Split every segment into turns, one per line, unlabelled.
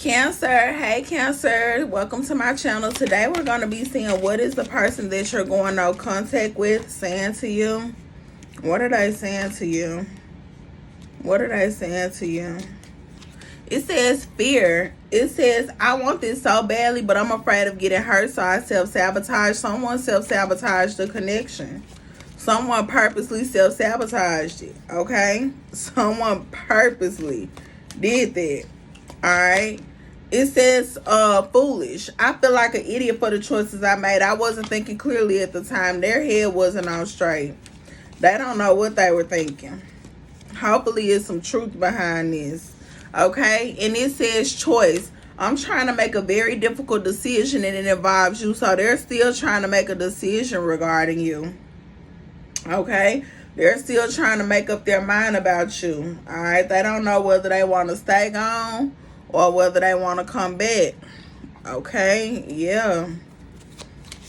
Cancer, hey Cancer, welcome to my channel. Today we're going to be seeing what is the person that you're going no contact with saying to you. What are they saying to you? What are they saying to you? It says fear. It says, I want this so badly, but I'm afraid of getting hurt, so I self-sabotage. Someone self-sabotaged the connection. Someone purposely self-sabotaged it, okay? Someone purposely did that, all right? It says, foolish. I feel like an idiot for the choices I made. I wasn't thinking clearly at the time. Their head wasn't on straight. They don't know what they were thinking. Hopefully, it's some truth behind this, okay? And it says choice. I'm trying to make a very difficult decision, and it involves you. So they're still trying to make a decision regarding you. Okay, they're still trying to make up their mind about you. All right, they don't know whether they want to stay gone or whether they want to come back. Okay, yeah.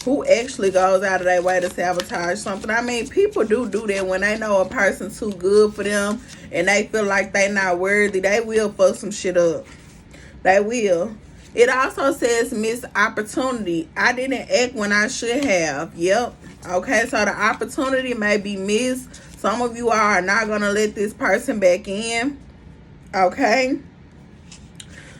Who actually goes out of their way to sabotage something? I mean, people do that when they know a person's too good for them and they feel like they're not worthy. They will fuck some shit up. They will. It also says missed opportunity. I didn't act when I should have. Yep. Okay, so the opportunity may be missed. Some of you are not going to let this person back in. Okay.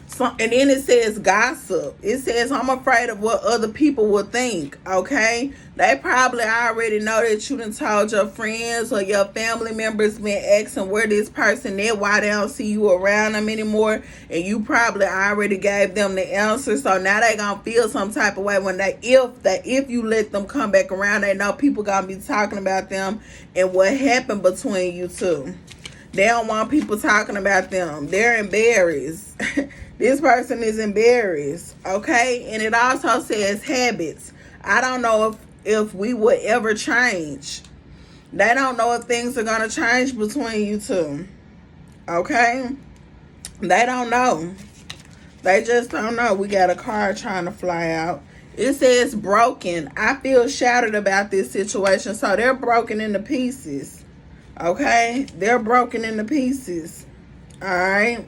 So, and then it says gossip. It says, I'm afraid of what other people will think. Okay. They probably already know that you done told your friends or your family members been asking where this person is, why they don't see you around them anymore. And you probably already gave them the answer. So now they gonna feel some type of way when if you let them come back around, they know people gonna be talking about them and what happened between you two. They don't want people talking about them. They're embarrassed. This person is embarrassed, okay? And it also says habits. I don't know if we would ever change. They don't know if things are going to change between you two, okay? They don't know. They just don't know. We got a car trying to fly out. It says broken. I feel shattered about this situation. So they're broken into pieces, okay? They're broken into pieces, all right?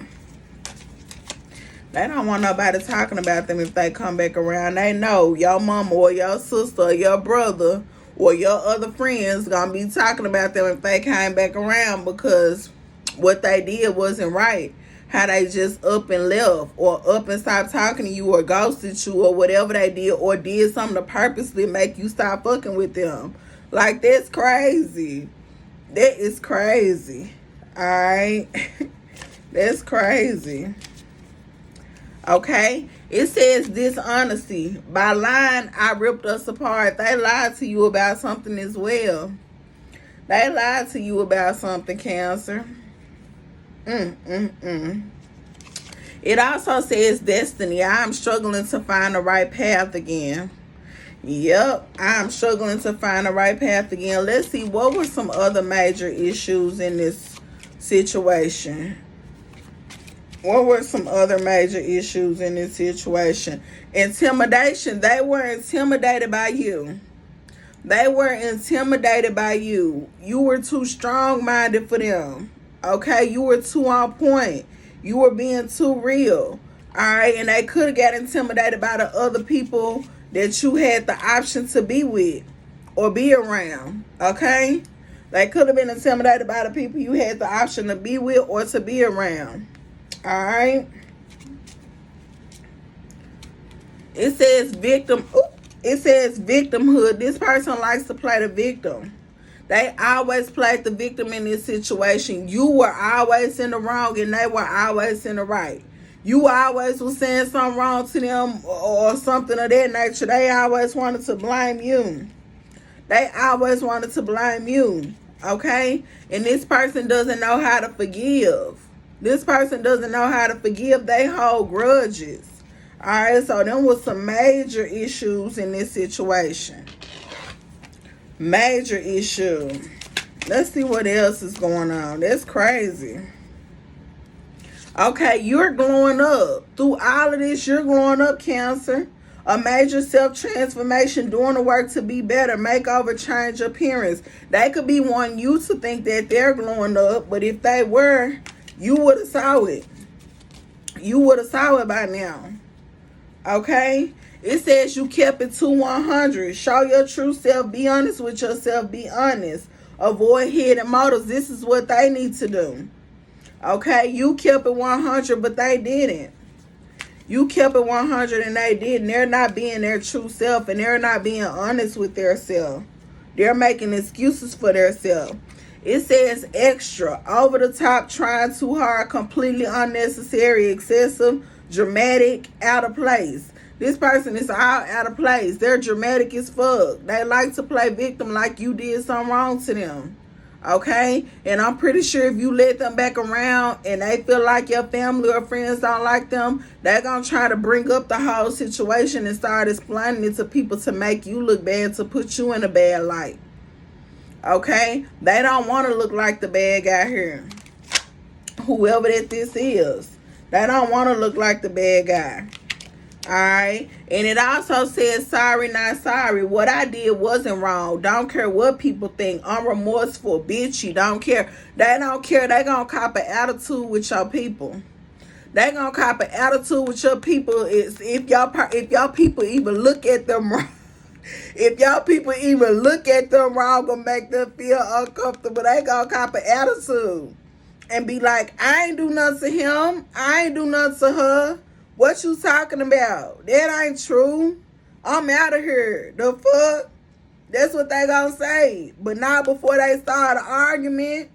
They don't want nobody talking about them if they come back around. They know your mama or your sister or your brother or your other friends gonna be talking about them if they came back around, because what they did wasn't right. How they just up and left or up and stopped talking to you or ghosted you or whatever they did, or did something to purposely make you stop fucking with them. Like, that's crazy. That is crazy. All right? That's crazy. Okay, it says dishonesty. By lying, I ripped us apart. They lied to you about something as well. They lied to you about something, Cancer. It also says destiny. I'm struggling to find the right path again. Yep, I'm struggling to find the right path again. Let's see, what were some other major issues in this situation? What were some other major issues in this situation? Intimidation. They were intimidated by you. They were intimidated by you. You were too strong-minded for them. Okay? You were too on point. You were being too real. All right? And they could have got intimidated by the other people that you had the option to be with or be around. Okay? They could have been intimidated by the people you had the option to be with or to be around. All right. It says it says victimhood. This person likes to play the victim. They always played the victim in this situation. You were always in the wrong and they were always in the right. You always was saying something wrong to them or something of that nature. They always wanted to blame you. They always wanted to blame you. Okay? And this person doesn't know how to forgive. This person doesn't know how to forgive. They hold grudges. All right, so there was some major issues in this situation. Major issue. Let's see what else is going on. That's crazy. Okay, you're glowing up. Through all of this, you're glowing up, Cancer. A major self-transformation, doing the work to be better, makeover, change appearance. They could be wanting you to think that they're glowing up, but if they were, you would have saw it. You would have saw it by now. Okay? It says you kept it to 100. Show your true self. Be honest with yourself. Be honest. Avoid hidden motives. This is what they need to do. Okay? You kept it 100, but they didn't. You kept it 100 and they didn't. They're not being their true self, and they're not being honest with their self. They're making excuses for their self. It says extra, over the top, trying too hard, completely unnecessary, excessive, dramatic, out of place. This person is all out of place. They're dramatic as fuck. They like to play victim like you did something wrong to them. Okay? And I'm pretty sure if you let them back around and they feel like your family or friends don't like them, they're going to try to bring up the whole situation and start explaining it to people to make you look bad, to put you in a bad light. Okay? They don't want to look like the bad guy here. Whoever that this is. They don't want to look like the bad guy. Alright? And it also says sorry, not sorry. What I did wasn't wrong. Don't care what people think. I'm remorseful, bitchy. Don't care. They don't care. They gonna cop an attitude with your people. They gonna cop an attitude with your people is if y'all people even look at them wrong. If y'all people even look at them wrong, gonna make them feel uncomfortable. They gonna cop an attitude and be like, I ain't do nothing to him. I ain't do nothing to her. What you talking about? That ain't true. I'm out of here. The fuck? That's what they gonna say. But not before they start an argument.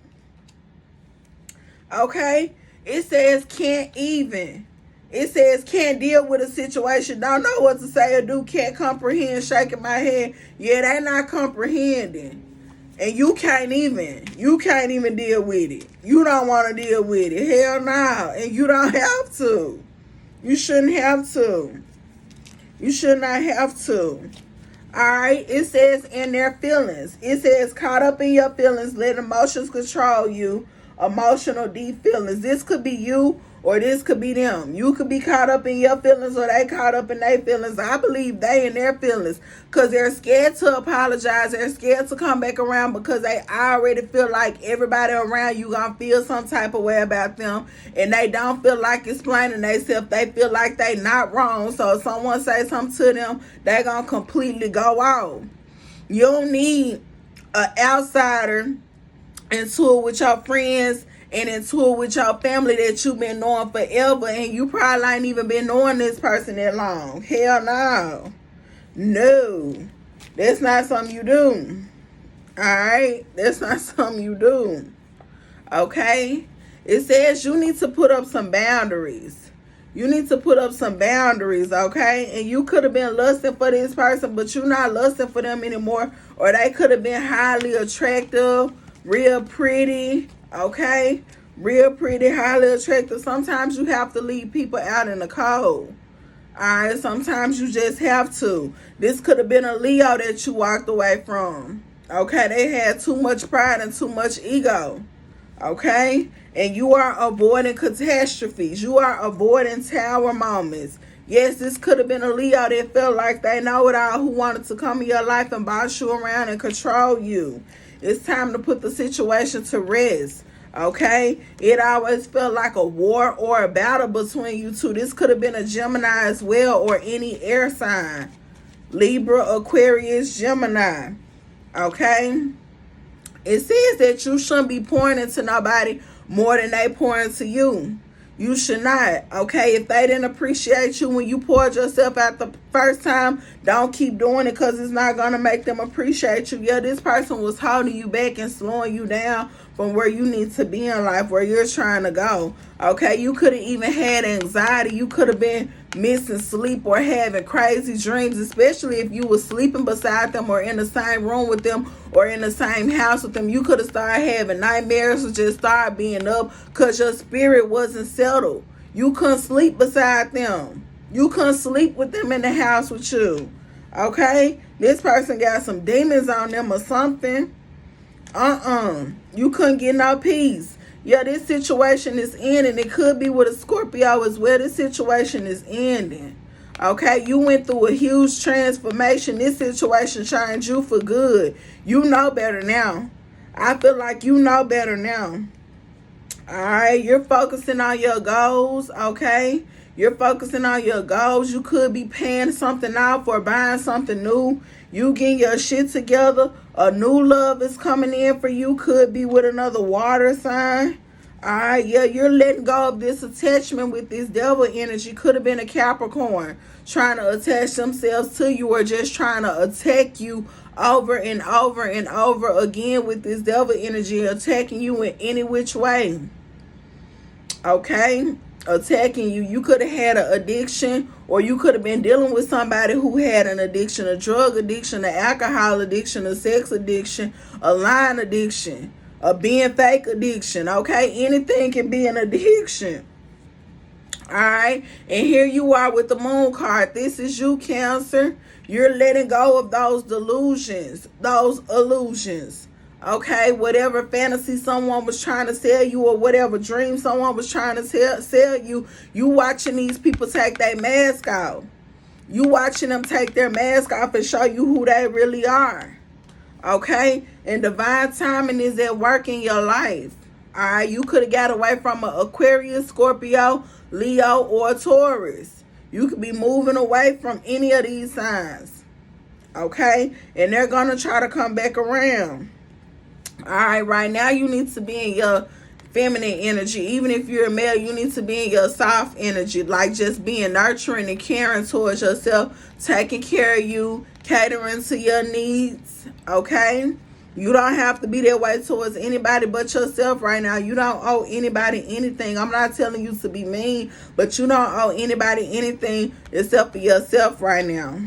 Okay? It says can't even. It says can't deal with a situation. Don't know what to say or do. Can't comprehend. Shaking my head. Yeah, they not comprehending. And you can't even deal with it. You don't want to deal with it. Hell no. And you don't have to. You shouldn't have to. You should not have to. Alright? It says in their feelings. It says caught up in your feelings. Let emotions control you. Emotional deep feelings. This could be you or this could be them. You could be caught up in your feelings or they caught up in their feelings. I believe they in their feelings because they're scared to apologize. They're scared to come back around because they already feel like everybody around you gonna feel some type of way about them, and they don't feel like explaining themselves. They feel like they not wrong. So if someone say something to them, they gonna completely go off. You don't need an outsider into it with your friends and into it with your family that you've been knowing forever, and you probably ain't even been knowing this person that long. Hell no. No. That's not something you do. Alright? That's not something you do. Okay? It says you need to put up some boundaries. You need to put up some boundaries, okay? And you could have been lusting for this person, but you're not lusting for them anymore. Or they could have been highly attractive, real pretty, okay? Real pretty, highly attractive. Sometimes you have to leave people out in the cold. Alright, sometimes you just have to. This could have been a Leo that you walked away from. Okay, they had too much pride and too much ego. Okay? And you are avoiding catastrophes. You are avoiding tower moments. Yes, this could have been a Leo that felt like they know it all, who wanted to come in your life and boss you around and control you. It's time to put the situation to rest. Okay? It always felt like a war or a battle between you two. This could have been a Gemini as well, or any air sign. Libra, Aquarius, Gemini. Okay? It says that you shouldn't be pouring into nobody more than they pour into you. You should not. Okay? If they didn't appreciate you when you poured yourself out the first time, don't keep doing it, because it's not going to make them appreciate you. Yeah, this person was holding you back and slowing you down from where you need to be in life, where you're trying to go. Okay? You could have even had anxiety. You could have been missing sleep or having crazy dreams, especially if you were sleeping beside them or in the same room with them or in the same house with them. You could have started having nightmares or just started being up because your spirit wasn't settled. You couldn't sleep beside them. You couldn't sleep with them in the house with you. Okay? This person got some demons on them or something. You couldn't get no peace. Yeah, this situation is ending. It could be with a Scorpio as well. This situation is ending. Okay, you went through a huge transformation. This situation changed you for good. You know better now. I feel like you know better now. All right, you're focusing on your goals, okay? You're focusing on your goals. You could be paying something out for buying something new. You getting your shit together. A new love is coming in for you. Could be with another water sign. All right, yeah, you're letting go of this attachment with this devil energy. Could have been a Capricorn trying to attach themselves to you or just trying to attack you over and over and over again with this devil energy, attacking you in any which way. Okay? Attacking you. You could have had an addiction, or you could have been dealing with somebody who had an addiction, a drug addiction, an alcohol addiction, a sex addiction, a lying addiction, a being fake addiction. Okay? Anything can be an addiction. Alright, and here you are with the moon card. This is you, Cancer. You're letting go of those delusions, those illusions. Okay, whatever fantasy someone was trying to sell you, or whatever dream someone was trying to sell you, you watching these people take their mask off. You watching them take their mask off and show you who they really are. Okay, and divine timing is at work in your life. Alright, you could have got away from an Aquarius, Scorpio, Leo, or Taurus. You could be moving away from any of these signs. Okay, and they're going to try to come back around. Alright, right now you need to be in your feminine energy. Even if you're a male, you need to be in your soft energy, like just being nurturing and caring towards yourself, taking care of you, catering to your needs. Okay, you don't have to be that way towards anybody but yourself right now. You don't owe anybody anything. I'm not telling you to be mean, but you don't owe anybody anything except for yourself right now.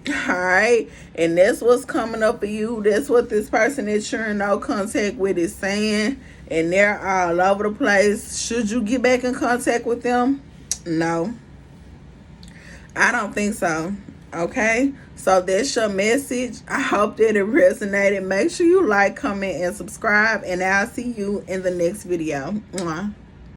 Alright, and that's what's coming up for you. That's what this person that you're in no contact with is saying, and they're all over the place. Should you get back in contact with them? No, I don't think so. Okay, so that's your message. I hope that it resonated. Make sure you like, comment, and subscribe, and I'll see you in the next video. Mwah.